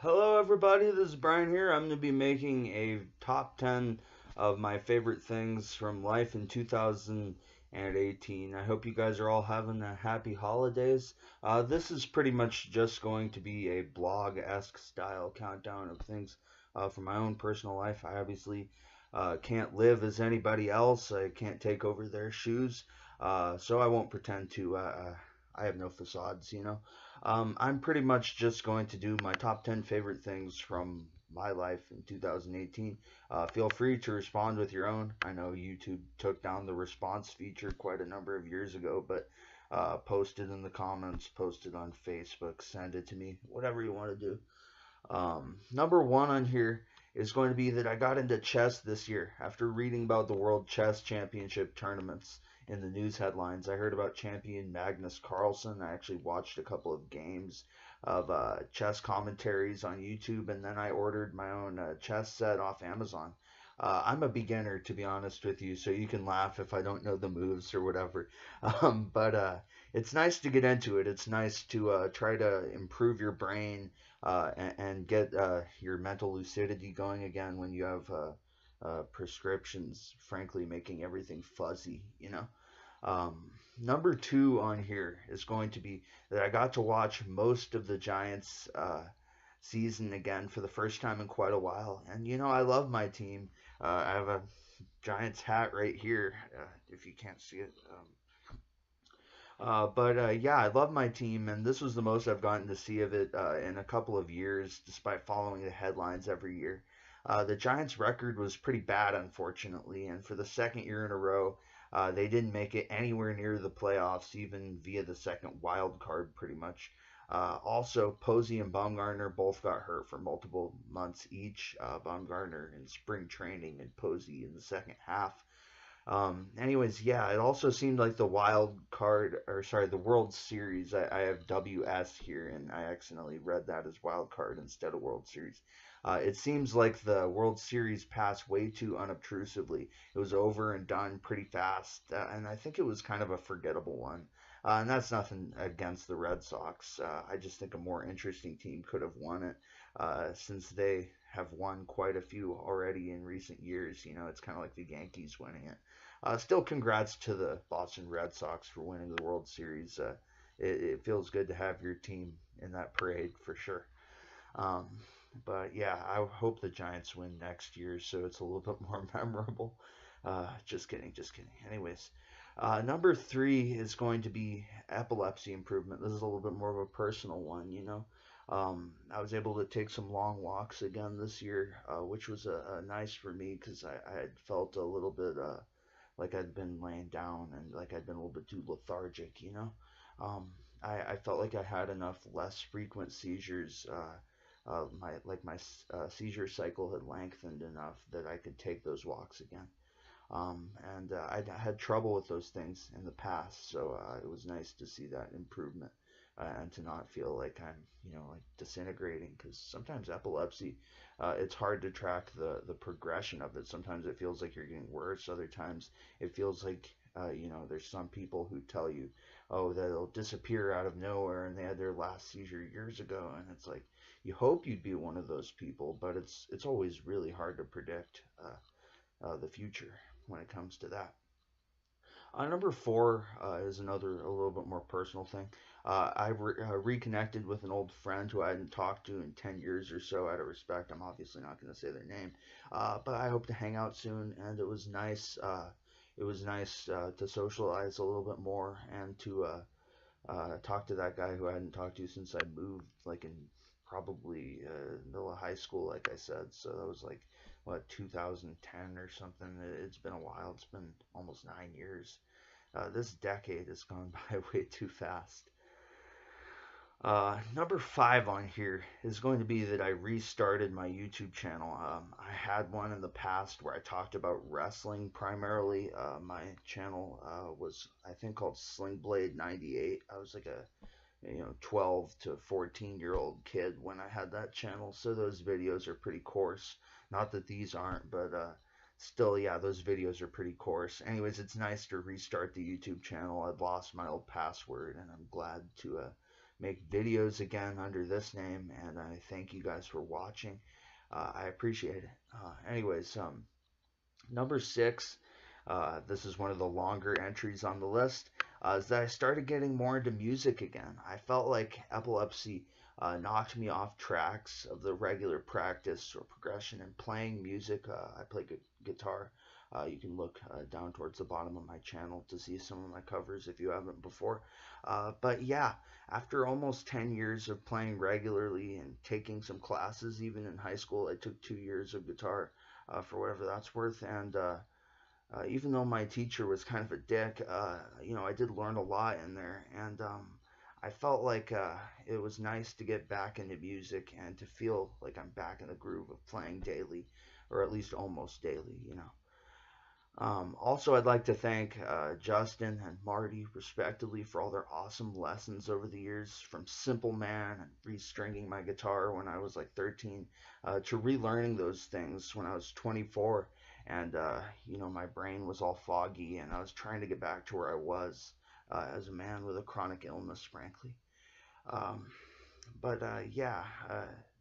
Hello, everybody. This is Brian here. I'm going to be making a top 10 of my favorite things from life in 2018. I hope you guys are all having a happy holidays. This is pretty much just going to be a blog-esque style countdown of things from my own personal life. I obviously can't live as anybody else. I can't take over their shoes, so I won't pretend to. I have no facades. I'm pretty much just going to do my top 10 favorite things from my life in 2018. Feel free to respond with your own. I know YouTube took down the response feature quite a number of years ago, but post it in the comments, post it on Facebook, send it to me, whatever you want to do. Number one on here is going to be that I got into chess this year after reading about the World Chess Championship tournaments in the news headlines. I heard about champion Magnus Carlsen. I actually watched a couple of games of chess commentaries on YouTube, and then I ordered my own chess set off Amazon. I'm a beginner, to be honest with you, so you can laugh if I don't know the moves or whatever. But it's nice to get into it. It's nice to try to improve your brain and get your mental lucidity going again when you have prescriptions, frankly, making everything fuzzy. Number two on here is going to be that I got to watch most of the Giants season again for the first time in quite a while. And, I love my team. I have a Giants hat right here, if you can't see it. But yeah, I love my team, and this was the most I've gotten to see of it in a couple of years, despite following the headlines every year. The Giants' record was pretty bad, unfortunately, and for the second year in a row, they didn't make it anywhere near the playoffs, even via the second wild card, pretty much. Also, Posey and Baumgartner both got hurt for multiple months each. Baumgartner in spring training and Posey in the second half. Anyways, yeah, it also seemed like the wild card, or sorry, the World Series. I have WS here, and I accidentally read that as wild card instead of World Series. It seems like the World Series passed way too unobtrusively. It was over and done pretty fast, and I think it was kind of a forgettable one. And that's nothing against the Red Sox. I just think a more interesting team could have won it, since they have won quite a few already in recent years. It's kind of like the Yankees winning it. Still, congrats to the Boston Red Sox for winning the World Series. It feels good to have your team in that parade for sure. Um, but yeah, I hope the Giants win next year so it's a little bit more memorable. Just kidding, just kidding. Anyways, number three is going to be epilepsy improvement. This is a little bit more of a personal one. I was able to take some long walks again this year, which was nice for me because I had felt a little bit like I'd been laying down and like I'd been a little bit too lethargic. Um, I felt like I had enough less frequent seizures. My seizure cycle had lengthened enough that I could take those walks again. And I'd had trouble with those things in the past, so it was nice to see that improvement and to not feel like I'm, like disintegrating. Because sometimes epilepsy, it's hard to track the progression of it. Sometimes it feels like you're getting worse. Other times it feels like, there's some people who tell you, oh, that it'll disappear out of nowhere, and they had their last seizure years ago, and it's like you hope you'd be one of those people, but it's always really hard to predict the future when it comes to that. Number four is another a little bit more personal thing. I reconnected with an old friend who I hadn't talked to in 10 years or so out of respect. I'm obviously not going to say their name, but I hope to hang out soon. And it was nice. It was nice to socialize a little bit more and to talk to that guy who I hadn't talked to since I moved, like in probably middle of high school, like I said. So that was like, what, 2010 or something. It's been a while. It's been almost 9 years. This decade has gone by way too fast. Number five on here is going to be that I restarted my YouTube channel. I had one in the past where I talked about wrestling primarily. My channel was, I think, called Slingblade 98. I was like a 12 to 14-year-old kid when I had that channel, so those videos are pretty coarse. Not that these aren't, but still, yeah, those videos are pretty coarse. Anyways, it's nice to restart the YouTube channel. I've lost my old password, and I'm glad to make videos again under this name, and I thank you guys for watching. I appreciate it. Anyways, number 6, this is one of the longer entries on the list, is that I started getting more into music again. I felt like epilepsy knocked me off tracks of the regular practice or progression and playing music. I play guitar. You can look down towards the bottom of my channel to see some of my covers if you haven't before. But yeah, after almost 10 years of playing regularly and taking some classes, even in high school, I took 2 years of guitar for whatever that's worth. And even though my teacher was kind of a dick, I did learn a lot in there. And I felt like it was nice to get back into music and to feel like I'm back in the groove of playing daily, or at least almost daily. Also, I'd like to thank Justin and Marty, respectively, for all their awesome lessons over the years, from Simple Man and restringing my guitar when I was like 13 to relearning those things when I was 24. And, my brain was all foggy, and I was trying to get back to where I was as a man with a chronic illness, frankly. Um, but yeah,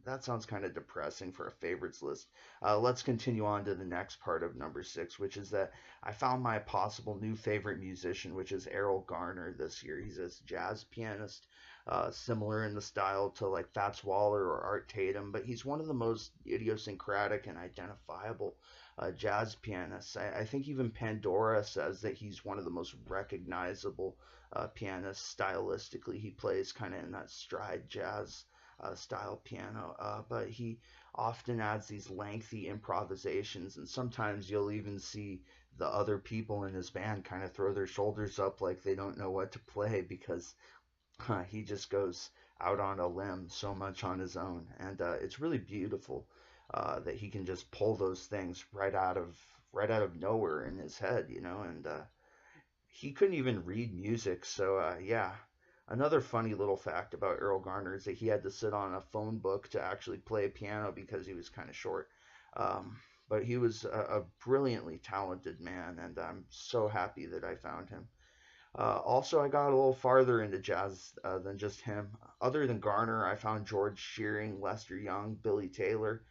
that sounds kind of depressing for a favorites list. Let's continue on to the next part of number 6, which is that I found my possible new favorite musician, which is Erroll Garner this year. He's a jazz pianist, similar in the style to like Fats Waller or Art Tatum, but he's one of the most idiosyncratic and identifiable jazz pianists. I think even Pandora says that he's one of the most recognizable pianists stylistically. He plays kind of in that stride jazz style piano, but he often adds these lengthy improvisations, and sometimes you'll even see the other people in his band kind of throw their shoulders up like they don't know what to play, because he just goes out on a limb so much on his own, and it's really beautiful that he can just pull those things right out of nowhere in his head, and he couldn't even read music. So yeah. Another funny little fact about Erroll Garner is that he had to sit on a phone book to actually play piano because he was kind of short. But he was a brilliantly talented man, and I'm so happy that I found him. Also, I got a little farther into jazz than just him. Other than Garner, I found George Shearing, Lester Young, Billy Taylor.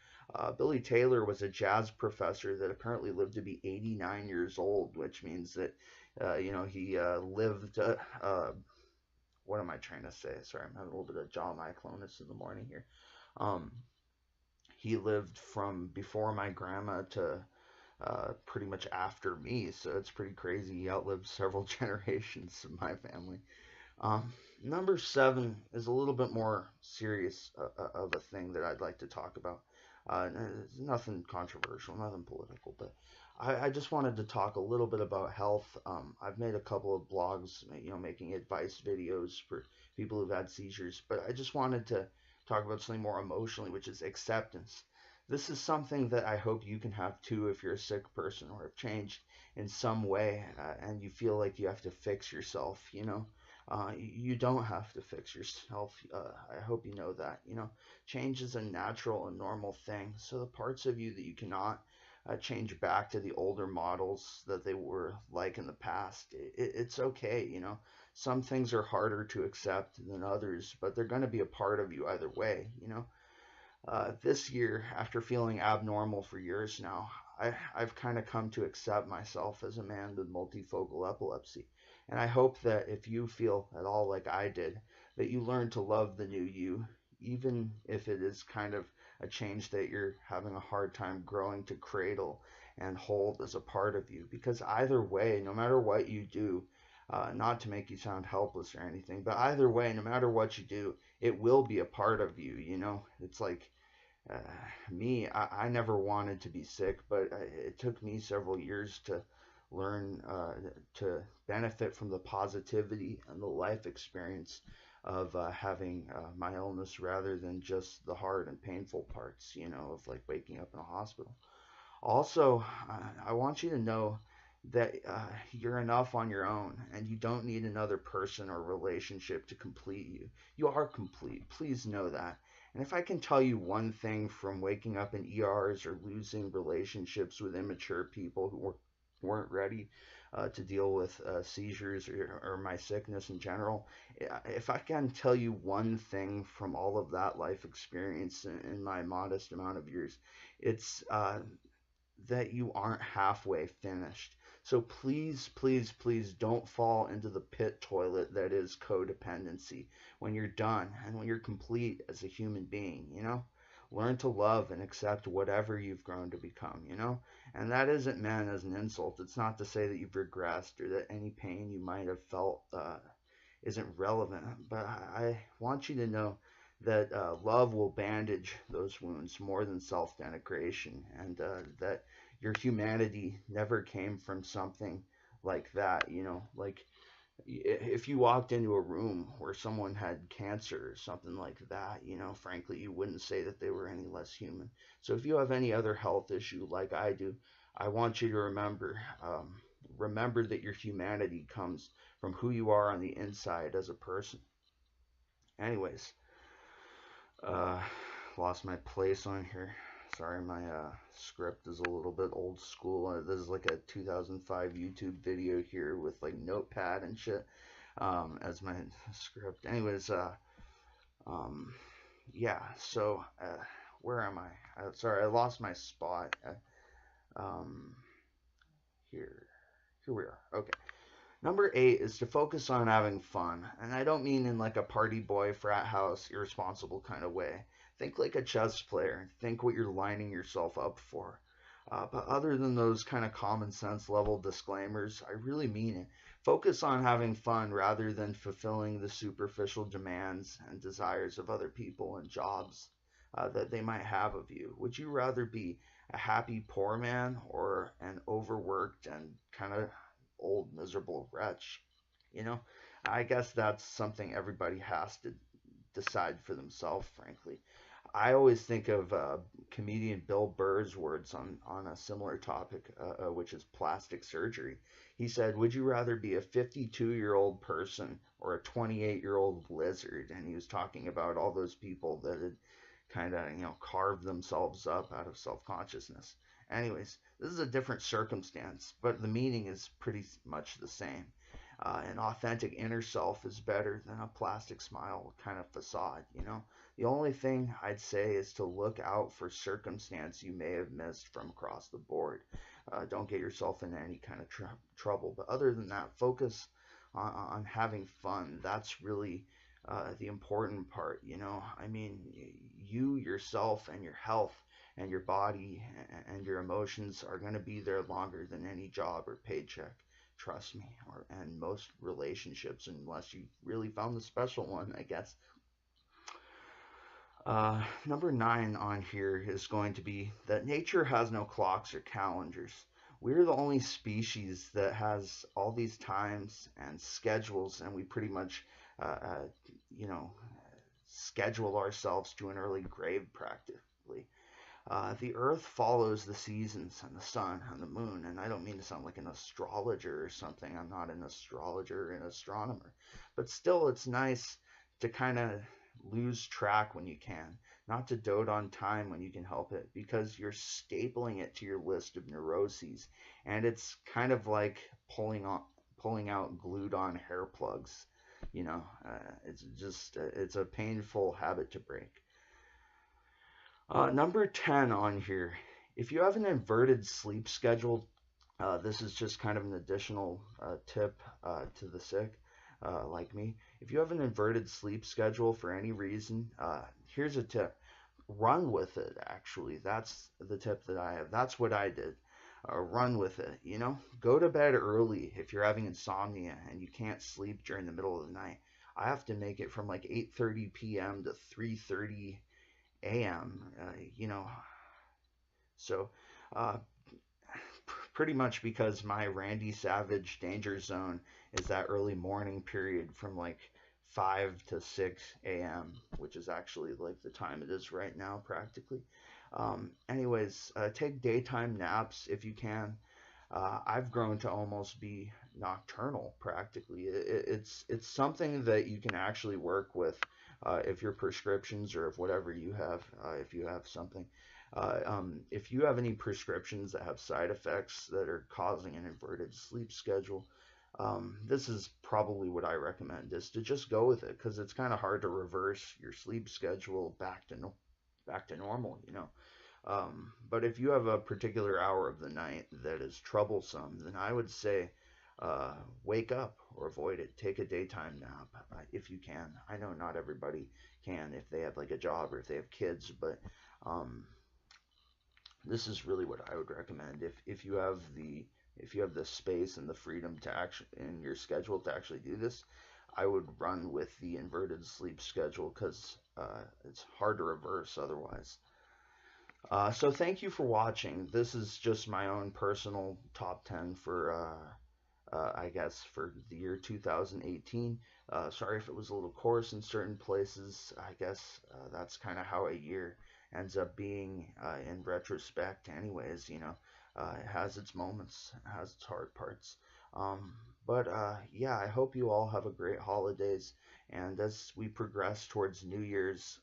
Billy Taylor was a jazz professor that apparently lived to be 89 years old, which means that, he lived what am I trying to say? Sorry, I'm having a little bit of jaw myoclonus in the morning here. He lived from before my grandma to pretty much after me, so it's pretty crazy. He outlived several generations of my family. Number 7 is a little bit more serious of a thing that I'd like to talk about. It's nothing controversial, nothing political, but I just wanted to talk a little bit about health. I've made a couple of blogs, making advice videos for people who've had seizures, but I just wanted to talk about something more emotionally, which is acceptance. This is something that I hope you can have too if you're a sick person or have changed in some way, and you feel like you have to fix yourself. You don't have to fix yourself. I hope you know that. Change is a natural and normal thing. So the parts of you that you cannot change back to the older models that they were like in the past, it's okay. Some things are harder to accept than others, but they're going to be a part of you either way. This year, after feeling abnormal for years now, I've kind of come to accept myself as a man with multifocal epilepsy. And I hope that if you feel at all like I did, that you learn to love the new you, even if it is kind of a change that you're having a hard time growing to cradle and hold as a part of you. Because either way, no matter what you do, not to make you sound helpless or anything, but either way, no matter what you do, it will be a part of you. It's like uh, me, I never wanted to be sick, but it took me several years to learn to benefit from the positivity and the life experience of having my illness, rather than just the hard and painful parts, of like waking up in a hospital. Also, I want you to know that you're enough on your own, and you don't need another person or relationship to complete you. You are complete. Please know that. And if I can tell you one thing from waking up in ERs or losing relationships with immature people who weren't ready to deal with seizures or my sickness in general. If I can tell you one thing from all of that life experience in my modest amount of years, it's that you aren't halfway finished. So please, please, please don't fall into the pit toilet that is codependency when you're done and when you're complete as a human being, you know? Learn to love and accept whatever you've grown to become, you know? And that isn't meant as an insult. It's not to say that you've regressed or that any pain you might have felt isn't relevant. But I want you to know that love will bandage those wounds more than self-denigration, and that your humanity never came from something like that. You know, like if you walked into a room where someone had cancer or something like that, you know, frankly, you wouldn't say that they were any less human. So if you have any other health issue like I do, I want you to remember that your humanity comes from who you are on the inside as a person. Anyways, uh, lost my place on here. Sorry, my script is a little bit old school. This is like a 2005 YouTube video here with like Notepad and shit as my script. Anyways, yeah. So where am I? Sorry, I lost my spot. Um, here, here we are. Okay. Number 8 is to focus on having fun. And I don't mean in like a party boy, frat house, irresponsible kind of way. Think like a chess player. Think what you're lining yourself up for. But other than those kind of common sense level disclaimers, I really mean it. Focus on having fun rather than fulfilling the superficial demands and desires of other people and jobs that they might have of you. Would you rather be a happy poor man or an overworked and kind of old miserable wretch? You know, I guess that's something everybody has to decide for themselves, frankly. I always think of comedian Bill Burr's words on a similar topic, which is plastic surgery. He said, would you rather be a 52-year-old person or a 28-year-old lizard? And he was talking about all those people that had kind of, you know, carved themselves up out of self-consciousness. Anyways, this is a different circumstance, but the meaning is pretty much the same. An authentic inner self is better than a plastic smile kind of facade, you know? The only thing I'd say is to look out for circumstance you may have missed from across the board. Don't get yourself into any kind of trouble. But other than that, focus on having fun. That's really the important part, you know? I mean, you, yourself, and your health and your body and your emotions are going to be there longer than any job or paycheck. Trust me. And most relationships, unless you really found the special one, I guess. Number 9 on here is going to be that nature has no clocks or calendars. We're the only species that has all these times and schedules, and we pretty much, you know, schedule ourselves to an early grave practically. The earth follows the seasons and the sun and the moon, and I don't mean to sound like an astrologer or something. I'm not an astrologer or an astronomer, but still it's nice to kind of lose track when you can, not to dote on time when you can help it, because you're stapling it to your list of neuroses, and it's kind of like pulling out glued on hair plugs. You know, it's just it's a painful habit to break. Number 10 on here, if you have an inverted sleep schedule, this is just kind of an additional tip to the sick like me. If you have an inverted sleep schedule for any reason, here's a tip. Run with it, actually. That's the tip that I have. That's what I did. Run with it, you know? Go to bed early if you're having insomnia and you can't sleep during the middle of the night. I have to make it from like 8:30 p.m. to 3:30 a.m., you know. So, pretty much because my Randy Savage danger zone is that early morning period from like 5 to 6 a.m., which is actually like the time it is right now practically. Anyways, take daytime naps if you can. I've grown to almost be nocturnal practically. It's something that you can actually work with if your prescriptions or if whatever you have, if you have something. If you have any prescriptions that have side effects that are causing an inverted sleep schedule, this is probably what I recommend, is to just go with it, because it's kind of hard to reverse your sleep schedule back to normal, you know. But if you have a particular hour of the night that is troublesome, then I would say wake up or avoid it. Take a daytime nap if you can. I know not everybody can if they have like a job or if they have kids, but um, this is really what I would recommend. If you have the space and the freedom to actually in your schedule to actually do this, I would run with the inverted sleep schedule, because it's hard to reverse otherwise. So thank you for watching. This is just my own personal top 10 for I guess for the year 2018. Sorry if it was a little coarse in certain places. I guess that's kind of how a year ends up being in retrospect. Anyways, you know, it has its moments, it has its hard parts. But yeah, I hope you all have a great holidays. And as we progress towards New Year's,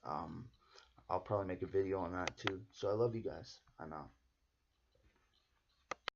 I'll probably make a video on that too. So I love you guys. I'm out.